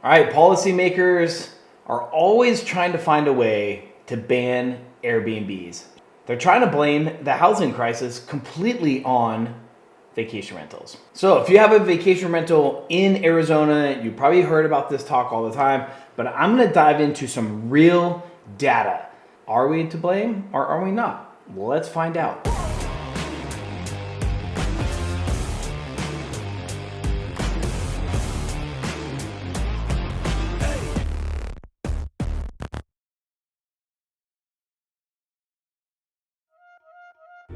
All right, policymakers are always trying to find a way to ban Airbnbs. They're trying to blame the housing crisis completely on vacation rentals. So if you have a vacation rental in Arizona, you probably heard about this talk all the time, but I'm gonna dive into some real data. Are we to blame or are we not? Well, let's find out.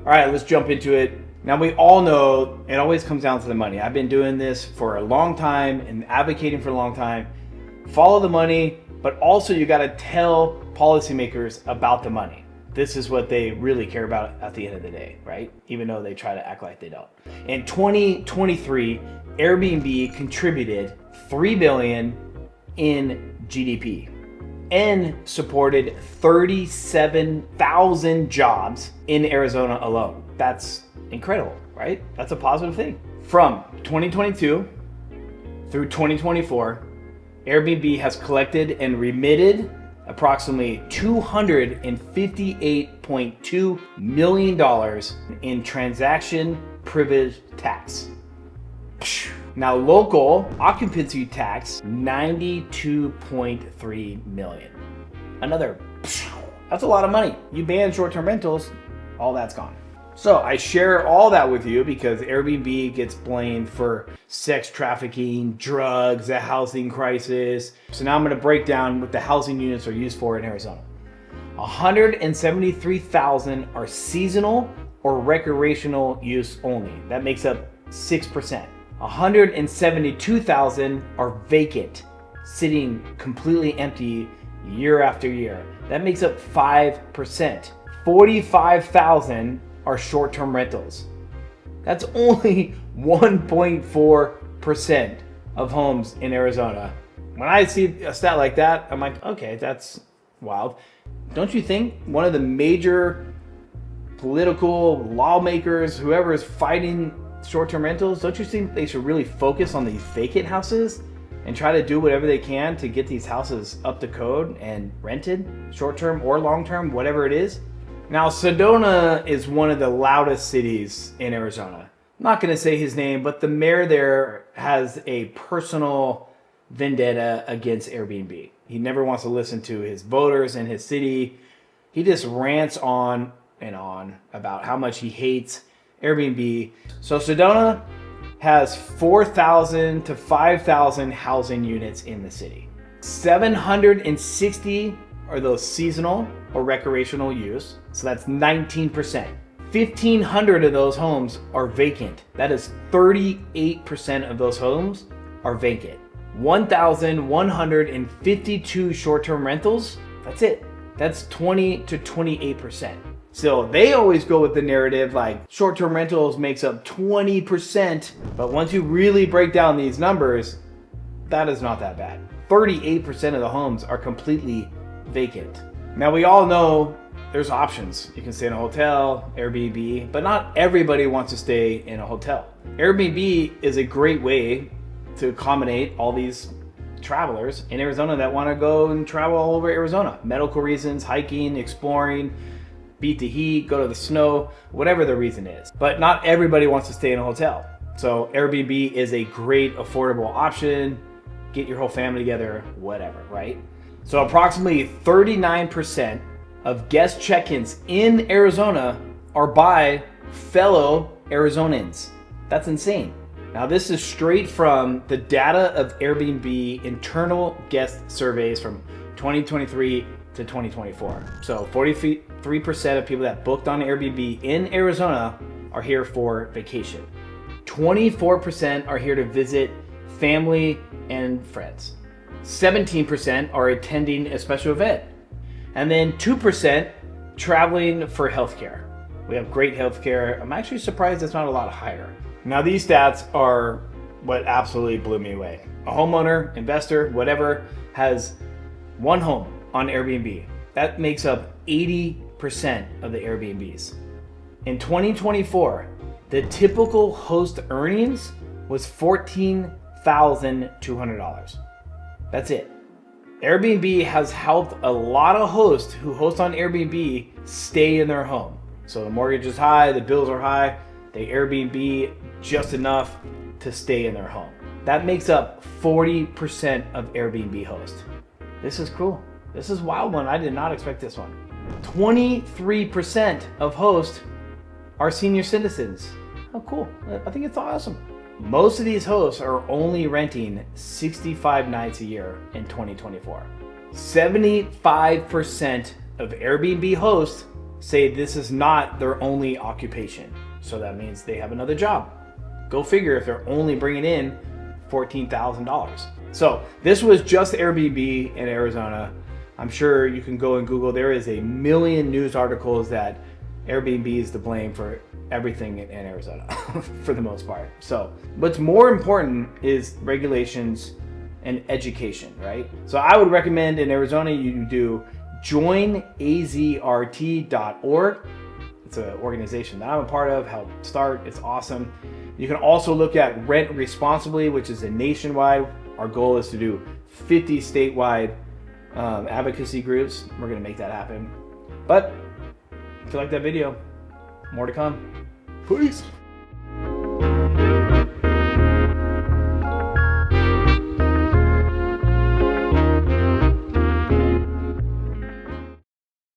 All right, let's jump into it. Now, we all know it always comes down to the money. I've been doing this for a long time and advocating for a long time. Follow the money, but also you got to tell policymakers about the money. This is what they really care about at the end of the day, right? Even though they try to act like they don't. In 2023, Airbnb contributed $3 billion in GDP and supported 37,000 jobs in Arizona alone. That's incredible, right? That's a positive thing. From 2022 through 2024, Airbnb has collected and remitted approximately $258.2 million in transaction privilege tax. Now, local occupancy tax, $92.3 million. That's a lot of money. You ban short-term rentals, all that's gone. So I share all that with you because Airbnb gets blamed for sex trafficking, drugs, the housing crisis. So now I'm going to break down what the housing units are used for in Arizona. 173,000 are seasonal or recreational use only. That makes up 6%. 172,000 are vacant, sitting completely empty year after year. That makes up 5%. 45,000 are short-term rentals. That's only 1.4% of homes in Arizona. When I see a stat like that, I'm like, okay, that's wild. Don't you think one of the major political lawmakers, whoever is fighting short-term rentals, don't you think they should really focus on these vacant houses and try to do whatever they can to get these houses up to code and rented, short-term or long-term, whatever it is? Now, Sedona is one of the loudest cities in Arizona. I'm not going to say his name, but the mayor there has a personal vendetta against Airbnb. He never wants to listen to his voters in his city. He just rants on and on about how much he hates Airbnb. So Sedona has 4,000 to 5,000 housing units in the city. 760 are those seasonal or recreational use. So that's 19%. 1,500 of those homes are vacant. That is 38% of those homes are vacant. 1,152 short-term rentals. That's it. That's 20 to 28%. So they always go with the narrative like short-term rentals makes up 20%, but once you really break down these numbers, that is not that bad. 38% of the homes are completely vacant. Now, we all know there's options. You can stay in a hotel, Airbnb, but not everybody wants to stay in a hotel. Airbnb is a great way to accommodate all these travelers in Arizona that want to go and travel all over Arizona. Medical reasons, hiking, exploring, beat the heat, go to the snow, whatever the reason is. But not everybody wants to stay in a hotel. So Airbnb is a great affordable option. Get your whole family together, whatever, right? So approximately 39% of guest check-ins in Arizona are by fellow Arizonans. That's insane. Now, this is straight from the data of Airbnb internal guest surveys from 2023 to 2024. So 43% of people that booked on Airbnb in Arizona are here for vacation. 24% are here to visit family and friends. 17% are attending a special event. And then 2% traveling for healthcare. We have great healthcare. I'm actually surprised it's not a lot higher. Now, these stats are what absolutely blew me away. A homeowner, investor, whatever, has one home on Airbnb. That makes up 80% of the Airbnbs. In 2024, the typical host earnings was $14,200. That's it. Airbnb has helped a lot of hosts who host on Airbnb stay in their home. So the mortgage is high, the bills are high, they Airbnb just enough to stay in their home. That makes up 40% of Airbnb hosts. This is cool. This is a wild one. I did not expect this one. 23% of hosts are senior citizens. Oh, cool. I think it's awesome. Most of these hosts are only renting 65 nights a year in 2024. 75% of Airbnb hosts say this is not their only occupation. So that means they have another job. Go figure if they're only bringing in $14,000. So this was just Airbnb in Arizona. I'm sure you can go and Google. There is a million news articles that Airbnb is to blame for everything in Arizona for the most part. So what's more important is regulations and education, right? So I would recommend in Arizona you do joinazrt.org. It's an organization that I'm a part of, helped start. It's awesome. You can also look at Rent Responsibly, which is a nationwide. Our goal is to do 50 statewide advocacy groups. We're gonna make that happen. But if you like that video, more to come. Peace.